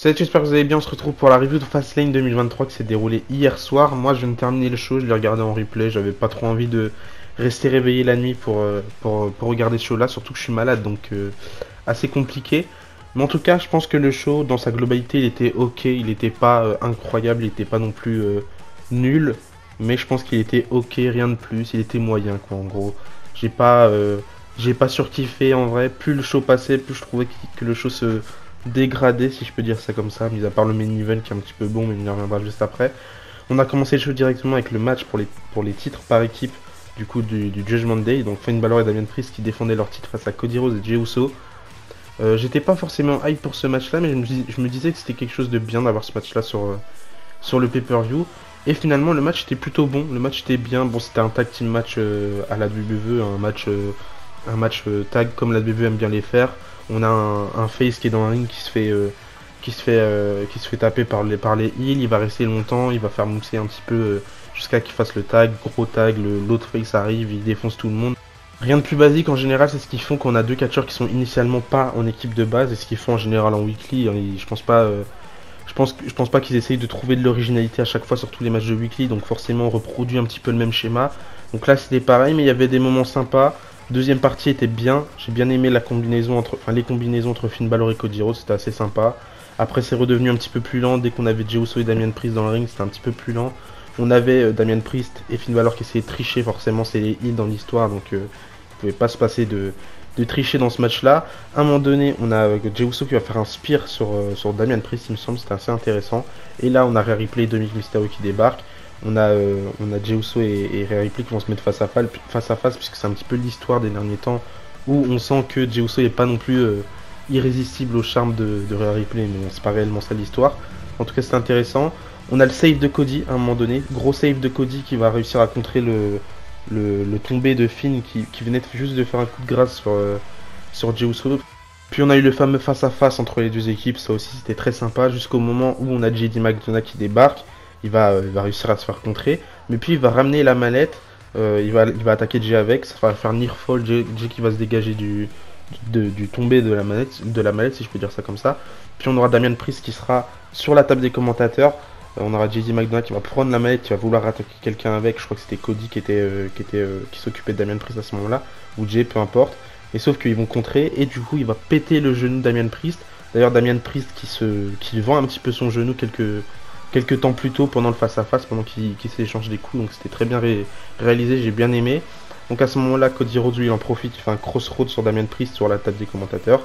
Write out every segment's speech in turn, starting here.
Salut, j'espère que vous allez bien. On se retrouve pour la review de Fastlane 2023 qui s'est déroulée hier soir. Moi, je viens de terminer le show, je l'ai regardé en replay. J'avais pas trop envie de rester réveillé la nuit pour regarder ce show-là, surtout que je suis malade, donc assez compliqué. Mais en tout cas, je pense que le show, dans sa globalité, il était ok. Il était pas incroyable, il était pas non plus nul. Mais je pense qu'il était ok, rien de plus. Il était moyen, quoi, en gros. J'ai pas, euh, j'ai pas surkiffé en vrai. Plus le show passait, plus je trouvais que le show se dégradé, si je peux dire ça comme ça, mis à part le main event qui est un petit peu bon, mais il y reviendra juste après. On a commencé le show directement avec le match pour les titres par équipe du Judgment Day, donc Finn Balor et Damian Priest qui défendaient leur titre face à Cody Rhodes et Jey Uso. J'étais pas forcément hype pour ce match là, mais je me disais que c'était quelque chose de bien d'avoir ce match là sur le pay-per-view. Et finalement, le match était plutôt bon, le match était bien. Bon, c'était un tag team match à la WWE, un match tag comme la WWE aime bien les faire. On a un face qui est dans un ring qui se fait taper par les heels. Il va rester longtemps, il va faire mousser un petit peu jusqu'à qu'il fasse le tag, gros tag. L'autre face arrive, il défonce tout le monde. Rien de plus basique en général, c'est ce qu'ils font quand on a deux catcheurs qui sont initialement pas en équipe de base et ce qu'ils font en général en weekly. Je pense pas qu'ils essayent de trouver de l'originalité à chaque fois sur tous les matchs de weekly, donc forcément on reproduit un petit peu le même schéma. Donc là c'était pareil, mais il y avait des moments sympas. Deuxième partie était bien, j'ai bien aimé les combinaisons entre Finn Balor et Cody Rhodes, c'était assez sympa. Après c'est redevenu un petit peu plus lent, dès qu'on avait Jey Uso et Damian Priest dans le ring, c'était un petit peu plus lent. On avait Damian Priest et Finn Balor qui essayaient de tricher, forcément c'est les heels dans l'histoire, donc il ne pouvait pas se passer de tricher dans ce match-là. À un moment donné, on a Jey Uso qui va faire un spear sur Damian Priest, il me semble, c'était assez intéressant. Et là, on a Rhea Ripley et Dominic Mysterio qui débarquent. On a Jey Uso et Rhea Ripley qui vont se mettre face à face puisque c'est un petit peu l'histoire des derniers temps où on sent que Jey Uso n'est pas non plus irrésistible au charme de Rhea Ripley, mais c'est pas réellement ça l'histoire. En tout cas, c'est intéressant. On a le save de Cody à un moment donné, gros save de Cody qui va réussir à contrer le tombé de Finn qui venait juste de faire un coup de grâce sur Jey Uso. Puis on a eu le fameux face-à-face entre les deux équipes, ça aussi c'était très sympa, jusqu'au moment où on a JD McDonagh qui débarque, il va réussir à se faire contrer, mais puis il va ramener la mallette, il va attaquer Jey avec, ça va faire near fall, Jey qui va se dégager du tombé de la mallette si je peux dire ça comme ça. Puis on aura Damian Priest qui sera sur la table des commentateurs. On aura JD McDonagh qui va prendre la mallette, qui va vouloir attaquer quelqu'un avec. Je crois que c'était Cody qui s'occupait de Damian Priest à ce moment-là, ou Jey, peu importe. Et sauf qu'ils vont contrer, et du coup il va péter le genou de Damian Priest. D'ailleurs Damian Priest qui vend un petit peu son genou quelques temps plus tôt pendant le face-à-face, pendant qu'il s'échange des coups. Donc c'était très bien réalisé, j'ai bien aimé. Donc à ce moment-là, Cody Rhodes lui il en profite, il fait un crossroad sur Damian Priest sur la table des commentateurs.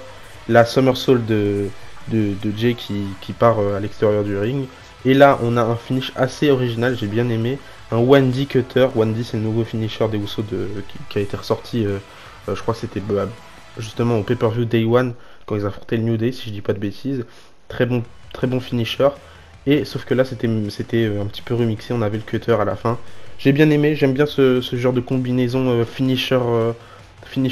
La somersault de Jey qui part à l'extérieur du ring. Et là, on a un finish assez original, j'ai bien aimé. Un 1D cutter. 1D, c'est le nouveau finisher des Usos qui a été ressorti, je crois que c'était justement au pay-per-view Day One, quand ils affrontaient le New Day, si je dis pas de bêtises. Très bon finisher. Et sauf que là, c'était un petit peu remixé, on avait le cutter à la fin. J'ai bien aimé, j'aime bien ce genre de combinaison finisher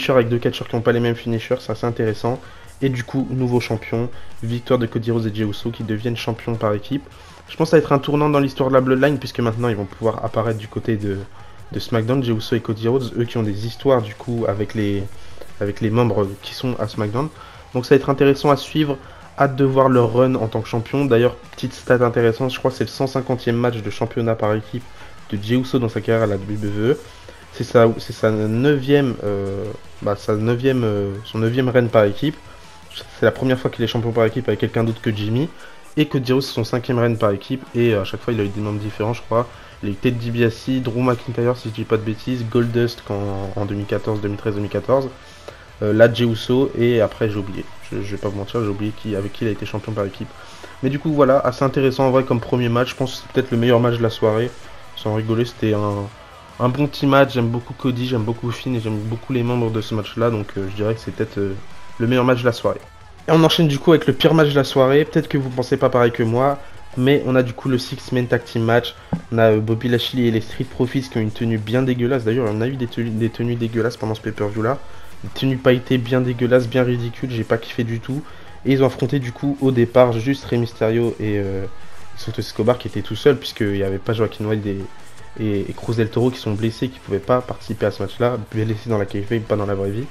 avec deux catchers qui n'ont pas les mêmes finishers, c'est assez intéressant. Et du coup, nouveau champion, victoire de Cody Rhodes et Jey Uso qui deviennent champions par équipe. Je pense que ça va être un tournant dans l'histoire de la Bloodline, puisque maintenant ils vont pouvoir apparaître du côté de SmackDown, Jey Uso et Cody Rhodes, eux qui ont des histoires du coup avec les membres qui sont à SmackDown. Donc ça va être intéressant à suivre, hâte de voir leur run en tant que champion. D'ailleurs, petite stat intéressante, je crois que c'est le 150e match de championnat par équipe de Jey Uso dans sa carrière à la WWE. C'est sa 9e, son 9e run par équipe. C'est la première fois qu'il est champion par équipe avec quelqu'un d'autre que Jimmy. Et Cody Rhodes, c'est son 5e règne par équipe. Et à chaque fois, il a eu des membres différents, je crois. Il a eu Ted DiBiase, Drew McIntyre, si je dis pas de bêtises, Goldust en 2014, 2013, 2014. Là, Jey Uso. Et après, j'ai oublié. Je vais pas vous mentir, j'ai oublié avec qui il a été champion par équipe. Mais du coup, voilà, assez intéressant en vrai comme premier match. Je pense que c'est peut-être le meilleur match de la soirée. Sans rigoler, c'était un bon petit match. J'aime beaucoup Cody, j'aime beaucoup Finn et j'aime beaucoup les membres de ce match-là. Donc, je dirais que c'est peut-être le meilleur match de la soirée. Et on enchaîne du coup avec le pire match de la soirée. Peut-être que vous pensez pas pareil que moi, mais on a du coup le Six-Man Tag Team match. On a Bobby Lashley et les Street Profits qui ont une tenue bien dégueulasse. D'ailleurs, on a eu des tenues dégueulasses pendant ce pay-per-view là. Une tenue pailletée bien dégueulasse, bien ridicule. J'ai pas kiffé du tout. Et ils ont affronté du coup au départ juste Rey Mysterio et Santos Escobar qui étaient tout seuls, puisqu'il n'y avait pas Joaquin Wilde et Cruz del Toro qui sont blessés, qui pouvaient pas participer à ce match là. Blessés dans la kayfabe, pas dans la vraie vie.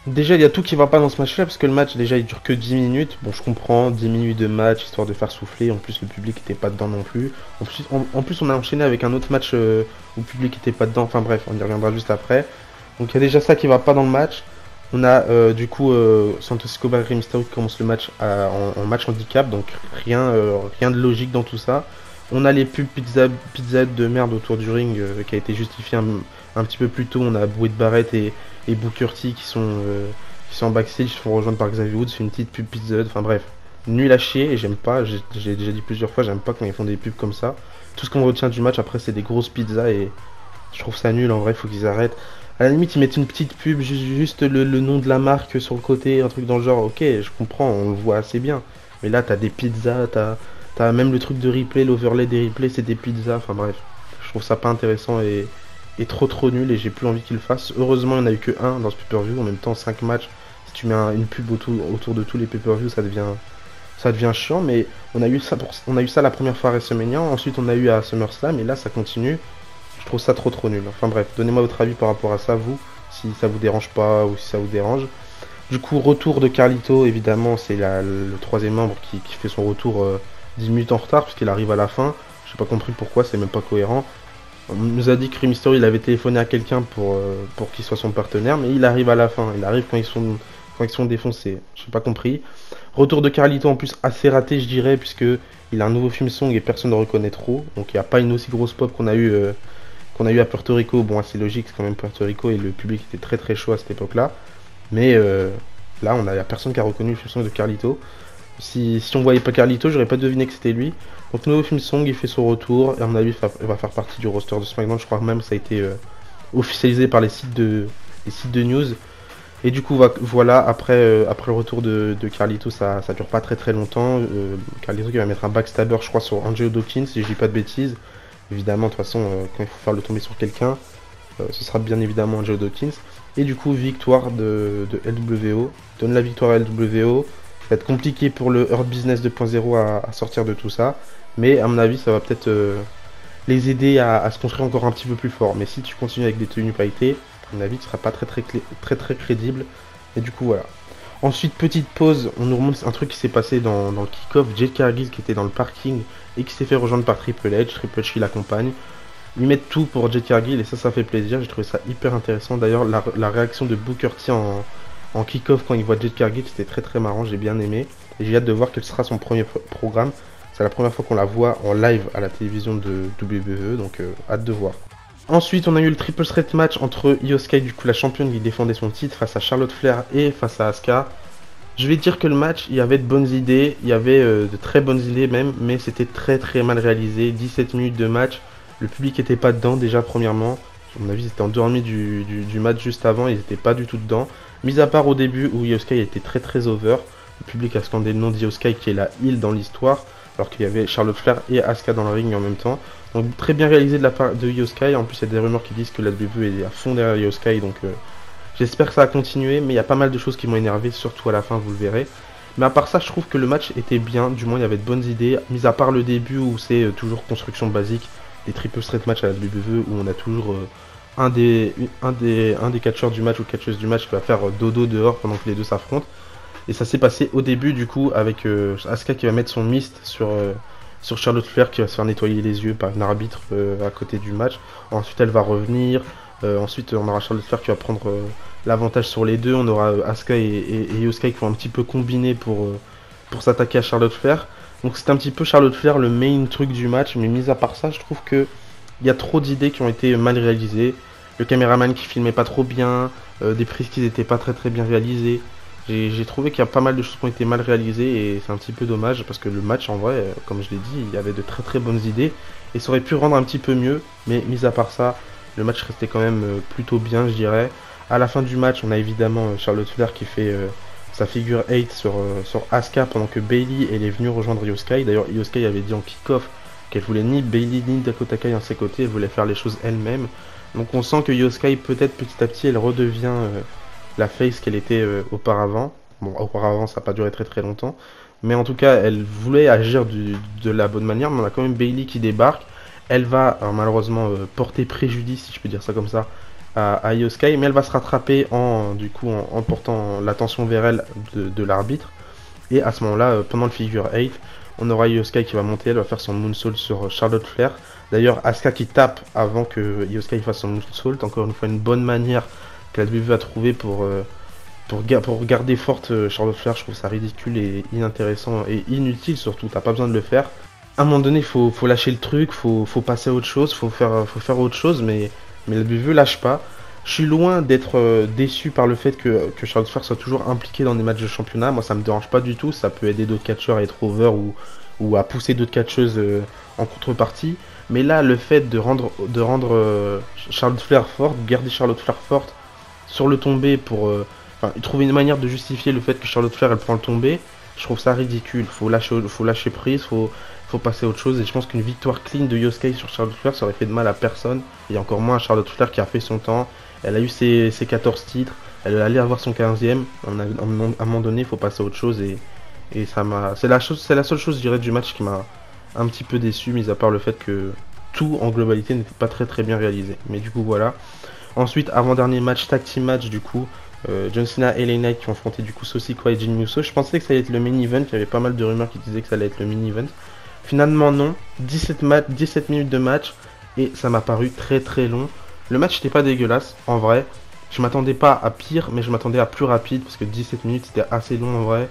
Déjà, il y a tout qui va pas dans ce match-là, parce que le match, déjà, il dure que 10 minutes. Bon, je comprends, 10 minutes de match, histoire de faire souffler. En plus, le public était pas dedans non plus. En plus, on a enchaîné avec un autre match où le public était pas dedans. Enfin bref, on y reviendra juste après. Donc, il y a déjà ça qui va pas dans le match. On a du coup Santos Escobar et Rey Mysterio qui commencent le match en match handicap, donc rien de logique dans tout ça. On a les pubs pizza de merde autour du ring qui a été justifié un petit peu plus tôt. On a Bouet de Barrett et Booker T qui sont en backstage, ils se font rejoindre par Xavier Woods, c'est une petite pub pizza, enfin bref, nul à chier et j'aime pas, j'ai déjà dit plusieurs fois, j'aime pas quand ils font des pubs comme ça. Tout ce qu'on retient du match après c'est des grosses pizzas et je trouve ça nul en vrai, faut qu'ils arrêtent. À la limite, ils mettent une petite pub, juste le nom de la marque sur le côté, un truc dans le genre, ok, je comprends, on le voit assez bien. Mais là, t'as des pizzas, t'as même le truc de replay, l'overlay des replays, c'est des pizzas, enfin bref. Je trouve ça pas intéressant et trop nul et j'ai plus envie qu'ils le fassent. Heureusement, il n'y en a eu que un dans ce pay-per-view, en même temps 5 matchs. Si tu mets une pub autour de tous les pay-per-views, ça devient chiant, mais on a eu ça la première fois à WrestleMania, ensuite on a eu à SummerSlam et là ça continue. Je trouve ça trop nul. Enfin bref, donnez-moi votre avis par rapport à ça, vous, si ça vous dérange pas ou si ça vous dérange. Du coup, retour de Carlito, évidemment, c'est le troisième membre qui fait son retour 10 minutes en retard, puisqu'il arrive à la fin. J'ai pas compris pourquoi, c'est même pas cohérent. On nous a dit que Rey Mysterio il avait téléphoné à quelqu'un pour qu'il soit son partenaire, mais il arrive à la fin. Il arrive quand ils sont défoncés. J'ai pas compris. Retour de Carlito en plus assez raté, je dirais, puisque il a un nouveau film song et personne ne le reconnaît trop. Donc il n'y a pas une aussi grosse pop qu'on a eu à Puerto Rico. Bon, c'est logique, c'est quand même Puerto Rico et le public était très chaud à cette époque-là. Mais là, y a personne qui a reconnu le film song de Carlito. Si on voyait pas Carlito, j'aurais pas deviné que c'était lui. Donc, nouveau film song, il fait son retour. Et à mon avis, il va faire partie du roster de SmackDown. Je crois même que ça a été officialisé par les sites de news. Et du coup, voilà, après le retour de Carlito, ça dure pas très longtemps. Carlito qui va mettre un backstabber, je crois, sur Angelo Dawkins, si je dis pas de bêtises. Évidemment, de toute façon, quand il faut faire le tomber sur quelqu'un, ce sera bien évidemment Angelo Dawkins. Et du coup, victoire de LWO. Donne la victoire à LWO. Ça va être compliqué pour le Hurt Business 2.0 à sortir de tout ça. Mais à mon avis, ça va peut-être les aider à se construire encore un petit peu plus fort. Mais si tu continues avec des tenues pailletées, à mon avis, tu seras pas très crédible. Et du coup, voilà. Ensuite, petite pause, on nous remonte un truc qui s'est passé dans le kick-off. Jade Cargill qui était dans le parking et qui s'est fait rejoindre par Triple H. Triple H qui l'accompagne. Ils mettent tout pour Jade Cargill et ça fait plaisir. J'ai trouvé ça hyper intéressant. D'ailleurs, la réaction de Booker T en kick-off quand il voit Jade Cargill, c'était très marrant. J'ai bien aimé. Et j'ai hâte de voir quel sera son premier programme. C'est la première fois qu'on la voit en live à la télévision de WWE, donc hâte de voir. Ensuite, on a eu le triple threat match entre Io Sky, du coup la championne qui défendait son titre, face à Charlotte Flair et face à Asuka. Je vais dire que le match, il y avait de bonnes idées, il y avait de très bonnes idées même, mais c'était très mal réalisé. 17 minutes de match, le public était pas dedans déjà premièrement. À mon avis, ils étaient endormis du match juste avant, ils étaient pas du tout dedans. Mis à part au début où Io Sky était très over, le public a scandé le nom d'Io Sky qui est la heel dans l'histoire, alors qu'il y avait Charlotte Flair et Asuka dans le ring en même temps. Donc très bien réalisé de la part de Io Sky. En plus, il y a des rumeurs qui disent que la WWE est à fond derrière Io Sky, donc j'espère que ça va continuer. Mais il y a pas mal de choses qui m'ont énervé, surtout à la fin, vous le verrez. Mais à part ça, je trouve que le match était bien, du moins il y avait de bonnes idées, mis à part le début où c'est toujours construction basique, des triple straight match à la WWE où on a toujours un des catcheurs du match ou catcheuse du match qui va faire dodo dehors pendant que les deux s'affrontent. Et ça s'est passé au début du coup avec Asuka qui va mettre son mist sur Charlotte Flair qui va se faire nettoyer les yeux par une arbitre à côté du match. Ensuite elle va revenir, ensuite on aura Charlotte Flair qui va prendre l'avantage sur les deux, on aura Asuka et Io Sky qui vont un petit peu combiner pour s'attaquer à Charlotte Flair. Donc c'est un petit peu Charlotte Flair le main truc du match, mais mis à part ça je trouve que il y a trop d'idées qui ont été mal réalisées. Le caméraman qui filmait pas trop bien, des prises qui n'étaient pas très bien réalisées. J'ai trouvé qu'il y a pas mal de choses qui ont été mal réalisées et c'est un petit peu dommage parce que le match en vrai, comme je l'ai dit, il y avait de très bonnes idées et ça aurait pu rendre un petit peu mieux, mais mis à part ça, le match restait quand même plutôt bien, je dirais. À la fin du match, on a évidemment Charlotte Flair qui fait sa figure 8 sur Asuka pendant que Bayley elle est venue rejoindre Io Sky. D'ailleurs, Io Sky avait dit en kick-off qu'elle voulait ni Bayley ni Dakota Kai à ses côtés, elle voulait faire les choses elle-même. Donc on sent que Io Sky peut-être petit à petit elle redevient la face qu'elle était auparavant. Bon, auparavant ça n'a pas duré très longtemps. Mais en tout cas, elle voulait agir de la bonne manière. Mais on a quand même Bayley qui débarque. Elle va malheureusement porter préjudice, si je peux dire ça comme ça, à Io Sky, mais elle va se rattraper du coup, en portant l'attention vers elle de l'arbitre. Et à ce moment-là, pendant le figure 8, on aura Io Sky qui va monter, elle va faire son moonsault sur Charlotte Flair. D'ailleurs, Asuka qui tape avant que Io Sky fasse son moonsault, encore une fois une bonne manière que la WWE a trouvé pour garder forte Charlotte Flair. Je trouve ça ridicule et inintéressant et inutile surtout, t'as pas besoin de le faire. À un moment donné, faut lâcher le truc, faut passer à autre chose, faut faire autre chose, mais la WWE lâche pas. Je suis loin d'être déçu par le fait que Charlotte Flair soit toujours impliqué dans des matchs de championnat. Moi, ça me dérange pas du tout. Ça peut aider d'autres catcheurs à être over ou à pousser d'autres catcheuses en contrepartie. Mais là, le fait de rendre Charlotte Flair forte, garder Charlotte Flair forte sur le tombé pour trouver une manière de justifier le fait que Charlotte Flair elle prend le tombé, je trouve ça ridicule. Faut lâcher prise, faut passer à autre chose. Et je pense qu'une victoire clean de Io Sky sur Charlotte Flair, ça aurait fait de mal à personne. Et encore moins à Charlotte Flair qui a fait son temps. Elle a eu ses 14 titres. Elle allait avoir son 15e. À un moment donné, il faut passer à autre chose. Et ça m'a. C'est la seule chose, je dirais, du match qui m'a un petit peu déçu, mis à part le fait que tout en globalité n'était pas très bien réalisé. Mais du coup, voilà. Ensuite, avant-dernier match, tag team match, du coup. John Cena et LA Knight qui ont affronté du coup Sikoa et Jin Uso. Je pensais que ça allait être le main event, il y avait pas mal de rumeurs qui disaient que ça allait être le main event. Finalement non, 17 minutes de match et ça m'a paru très long. Le match n'était pas dégueulasse en vrai. Je m'attendais pas à pire, mais je m'attendais à plus rapide parce que 17 minutes c'était assez long en vrai.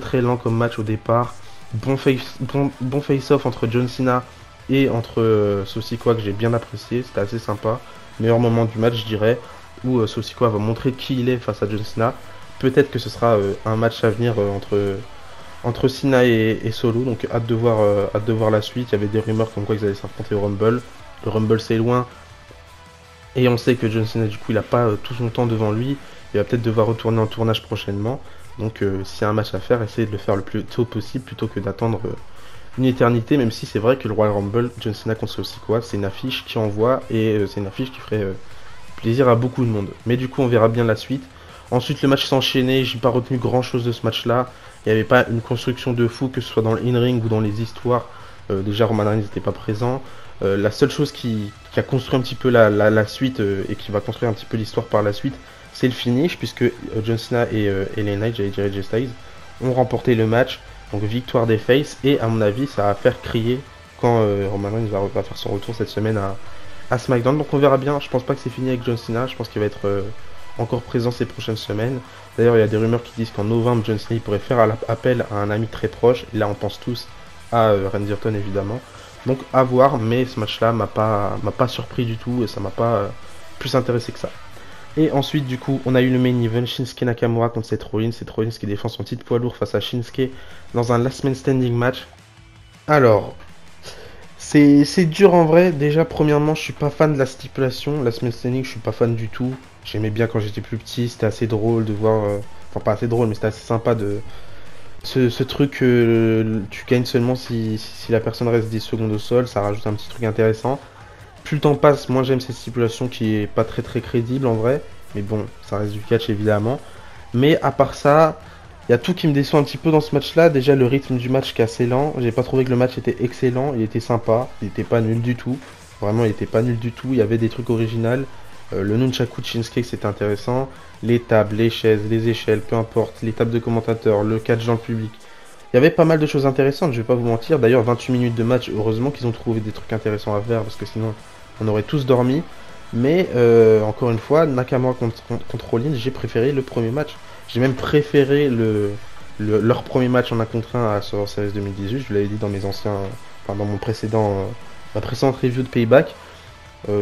Très lent comme match au départ. Bon face-off entre John Cena et entre Sikoa que j'ai bien apprécié, c'était assez sympa. Meilleur moment du match je dirais, où Sikoa va montrer qui il est face à John Cena. Peut-être que ce sera un match à venir entre Cena et Solo, donc hâte de voir la suite. Il y avait des rumeurs comme quoi ils allaient s'affronter au Rumble. Le Rumble c'est loin, et on sait que John Cena du coup il a pas tout son temps devant lui. Il va peut-être devoir retourner en tournage prochainement. Donc s'il y a un match à faire, essayez de le faire le plus tôt possible plutôt que d'attendre une éternité, même si c'est vrai que le Royal Rumble, John Cena contre Sikoa, c'est une affiche qui envoie et c'est une affiche qui ferait plaisir à beaucoup de monde. Mais du coup, on verra bien la suite. Ensuite, le match s'enchaînait. J'ai pas retenu grand chose de ce match-là. Il n'y avait pas une construction de fou, que ce soit dans le in-ring ou dans les histoires. Déjà, Roman Reigns n'était pas présent. La seule chose qui a construit un petit peu la suite et qui va construire un petit peu l'histoire par la suite, c'est le finish, puisque John Cena et LA Knight, j'allais dire AJ Styles, ont remporté le match. Donc, victoire des Faces. Et à mon avis, ça va faire crier quand Roman Reigns va faire son retour cette semaine à SmackDown. Donc on verra bien. Je pense pas que c'est fini avec John Cena. Je pense qu'il va être encore présent ces prochaines semaines. D'ailleurs, il y a des rumeurs qui disent qu'en novembre, John Cena pourrait faire appel à un ami très proche. Et là, on pense tous à Randy Orton évidemment. Donc à voir. Mais ce match-là m'a pas surpris du tout et ça m'a pas plus intéressé que ça. Et ensuite, du coup, on a eu le main event, Shinsuke Nakamura contre Seth Rollins. Seth Rollins qui défend son titre poids lourd face à Shinsuke dans un last man standing match. Alors, c'est dur en vrai. Déjà, premièrement, je suis pas fan de la stipulation. La semaine standing, je suis pas fan du tout. J'aimais bien quand j'étais plus petit. C'était assez drôle de voir. Enfin, pas assez drôle, mais c'était assez sympa de. Ce truc que tu gagnes seulement si la personne reste 10 secondes au sol. Ça rajoute un petit truc intéressant. Plus le temps passe, moins j'aime cette stipulation qui est pas très crédible en vrai. Mais bon, ça reste du catch évidemment. Mais à part ça. Il y a tout qui me déçoit un petit peu dans ce match-là. Déjà, le rythme du match qui est assez lent. J'ai pas trouvé que le match était excellent. Il était sympa. Il était pas nul du tout. Vraiment, il était pas nul du tout. Il y avait des trucs originaux. Le nunchaku de Shinsuke, c'était intéressant. Les tables, les chaises, les échelles, peu importe. Les tables de commentateurs, le catch dans le public. Il y avait pas mal de choses intéressantes, je vais pas vous mentir. D'ailleurs, 28 minutes de match. Heureusement qu'ils ont trouvé des trucs intéressants à faire. Parce que sinon, on aurait tous dormi. Mais, encore une fois, Nakamura contre Rollins, j'ai préféré le premier match. J'ai même préféré leur premier match en 1 contre 1 à Survivor Series 2018. Je l'avais dit dans dans mon ma précédente review de Payback.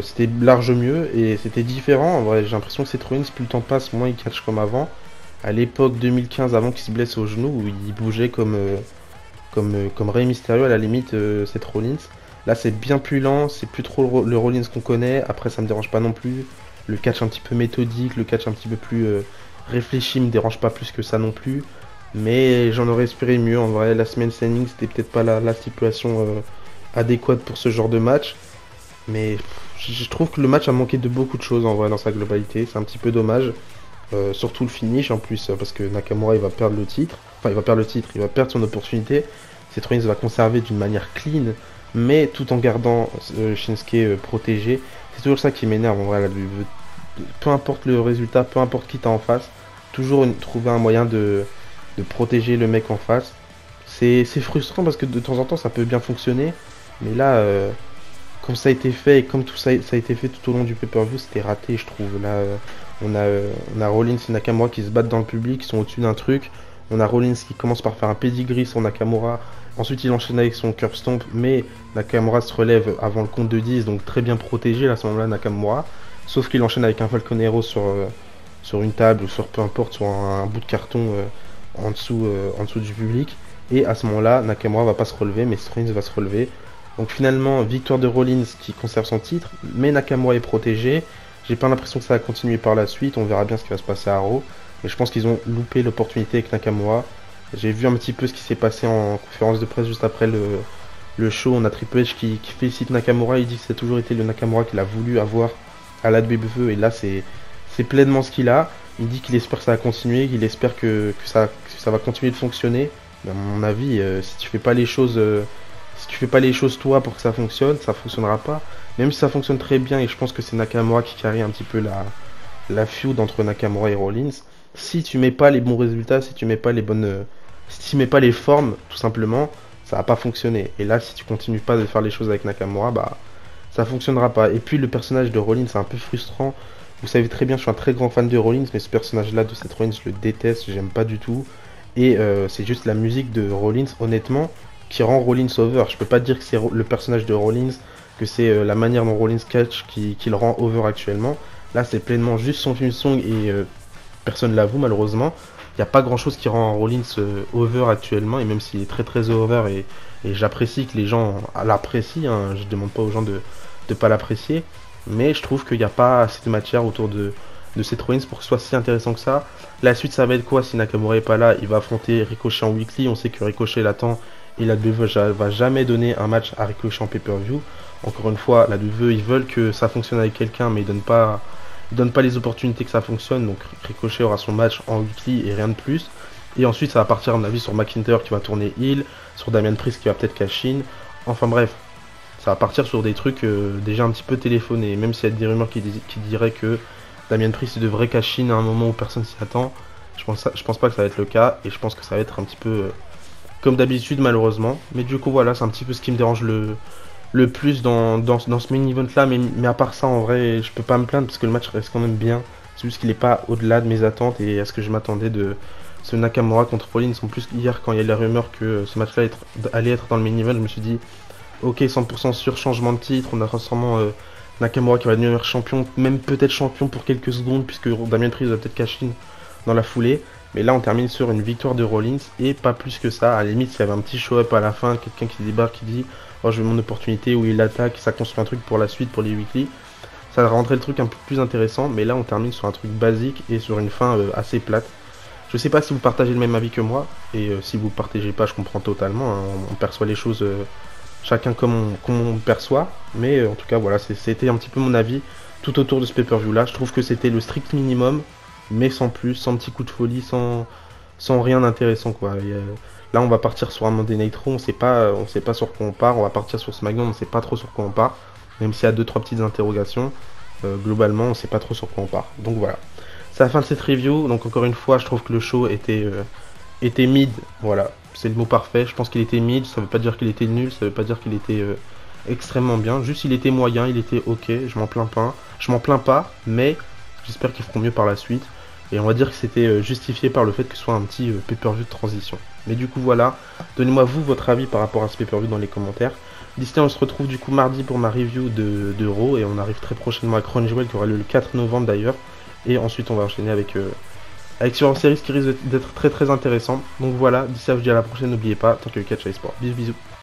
C'était large mieux et c'était différent. En vrai, j'ai l'impression que Seth Rollins, plus le temps passe, moins il catch comme avant. À l'époque 2015, avant qu'il se blesse au genou, où il bougeait comme Rey Mysterio à la limite, Seth Rollins. Là, c'est bien plus lent, c'est plus trop le Rollins qu'on connaît. Après, ça me dérange pas non plus. Le catch un petit peu méthodique, le catch un petit peu plus réfléchi me dérange pas plus que ça non plus. Mais j'en aurais espéré mieux en vrai. La semaine standing, c'était peut-être pas la stipulation adéquate pour ce genre de match. Mais je trouve que le match a manqué de beaucoup de choses en vrai dans sa globalité. C'est un petit peu dommage. Surtout le finish en plus, parce que Nakamura il va perdre le titre. Enfin, il va perdre le titre, il va perdre son opportunité. Seth Rollins va conserver d'une manière clean mais tout en gardant Shinsuke protégé. C'est toujours ça qui m'énerve en vrai, la WWE. Peu importe le résultat, peu importe qui t'as en face, toujours trouver un moyen de protéger le mec en face. C'est frustrant parce que de temps en temps ça peut bien fonctionner, mais là, comme ça a été fait et comme tout ça, ça a été fait tout au long du pay-per-view, c'était raté, je trouve. Là, on a Rollins et Nakamura qui se battent dans le public, qui sont au-dessus d'un truc. On a Rollins qui commence par faire un pedigree sur Nakamura. Ensuite, il enchaîne avec son curb stomp, mais Nakamura se relève avant le compte de 10, donc très bien protégé à ce moment-là, Nakamura. Sauf qu'il enchaîne avec un Falcon Arrow sur une table ou sur peu importe, sur un bout de carton en dessous du public. Et à ce moment-là, Nakamura va pas se relever, mais Rollins va se relever. Donc finalement, victoire de Rollins qui conserve son titre, mais Nakamura est protégé. J'ai pas l'impression que ça va continuer par la suite, on verra bien ce qui va se passer à Raw. Mais je pense qu'ils ont loupé l'opportunité avec Nakamura. J'ai vu un petit peu ce qui s'est passé en conférence de presse juste après le show. On a Triple H qui félicite Nakamura, il dit que ça a toujours été le Nakamura qu'il a voulu avoir à la WWE, et là c'est pleinement ce qu'il a. Il dit qu'il espère que ça va continuer, qu'il espère que ça va continuer de fonctionner. Mais à mon avis, si tu fais pas les choses... si tu fais pas les choses toi pour que ça fonctionnera pas. Même si ça fonctionne très bien, et je pense que c'est Nakamura qui carry un petit peu la feud entre Nakamura et Rollins. Si tu mets pas les bons résultats, si tu mets pas les bonnes, si tu mets pas les formes, tout simplement, ça va pas fonctionner. Et là, si tu continues pas de faire les choses avec Nakamura, bah ça fonctionnera pas. Et puis le personnage de Rollins, c'est un peu frustrant. Vous savez très bien, je suis un très grand fan de Rollins, mais ce personnage-là de Seth Rollins, je le déteste, j'aime pas du tout. Et c'est juste la musique de Rollins, honnêtement, qui rend Rollins over. Je peux pas dire que c'est le personnage de Rollins, que c'est la manière dont Rollins catch qui le rend over actuellement. Là, c'est pleinement juste son film song et personne l'avoue malheureusement. Il n'y a pas grand chose qui rend Rollins over actuellement, et même s'il est très très over, et j'apprécie que les gens l'apprécient, hein, je demande pas aux gens de pas l'apprécier, mais je trouve qu'il n'y a pas assez de matière autour de Seth Rollins pour que ce soit si intéressant que ça. La suite, ça va être quoi si Nakamura est pas là? Il va affronter Ricochet en weekly, on sait que Ricochet l'attend, et la WWE va jamais donner un match à Ricochet en pay-per-view. Encore une fois, la WWE, ils veulent que ça fonctionne avec quelqu'un, mais ils donnent pas les opportunités que ça fonctionne. Donc Ricochet aura son match en weekly et rien de plus. Et ensuite, ça va partir, à mon avis, sur McIntyre qui va tourner heel, sur Damian Priest qui va peut-être cash in. Enfin bref, ça va partir sur des trucs déjà un petit peu téléphonés. Même s'il y a des rumeurs qui diraient que Damian Priest devrait cash in à un moment où personne s'y attend, je pense pas que ça va être le cas. Et je pense que ça va être un petit peu comme d'habitude, malheureusement. Mais du coup, voilà, c'est un petit peu ce qui me dérange le plus dans ce main event là, mais à part ça, en vrai, je peux pas me plaindre parce que le match reste quand même bien. C'est juste qu'il est pas au-delà de mes attentes et à ce que je m'attendais de ce Nakamura contre Rollins. En plus, hier, quand il y a eu la rumeur que ce match là allait être dans le main event, je me suis dit ok, 100% sûr, changement de titre, on a forcément Nakamura qui va devenir champion, même peut-être champion pour quelques secondes, puisque Damian Priest va peut-être cash in dans la foulée. Mais là, on termine sur une victoire de Rollins et pas plus que ça. À la limite, s'il y avait un petit show-up à la fin, quelqu'un qui débarque, qui dit oh, je veux mon opportunité, où il attaque, ça construit un truc pour la suite, pour les weekly, ça rendrait le truc un peu plus intéressant. Mais là, on termine sur un truc basique et sur une fin assez plate. Je sais pas si vous partagez le même avis que moi, et si vous ne partagez pas, je comprends totalement. Hein, on perçoit les choses chacun comme on perçoit. Mais en tout cas, voilà, c'était un petit peu mon avis tout autour de ce pay-per-view là. Je trouve que c'était le strict minimum, mais sans plus, sans petit coup de folie, sans rien d'intéressant quoi. Là on va partir sur un Monday Night Raw, on sait pas sur quoi on part, on va partir sur SmackDown, on sait pas trop sur quoi on part, même s'il y a 2-3 petites interrogations, globalement on sait pas trop sur quoi on part. Donc voilà, c'est la fin de cette review. Donc encore une fois, je trouve que le show était mid, voilà, c'est le mot parfait. Je pense qu'il était mid, ça veut pas dire qu'il était nul, ça veut pas dire qu'il était extrêmement bien, juste il était moyen, il était ok, je m'en plains pas, mais j'espère qu'ils feront mieux par la suite. Et on va dire que c'était justifié par le fait que ce soit un petit pay-per-view de transition. Mais du coup voilà, donnez-moi vous votre avis par rapport à ce pay-per-view dans les commentaires. D'ici là, on se retrouve du coup mardi pour ma review de Raw, et on arrive très prochainement à Crown Jewel qui aura lieu le 4 novembre d'ailleurs. Et ensuite on va enchaîner avec Survivor Series qui risque d'être très très intéressant. Donc voilà, d'ici là je vous dis à la prochaine, n'oubliez pas, tant que le catch à sport. Bisous bisous.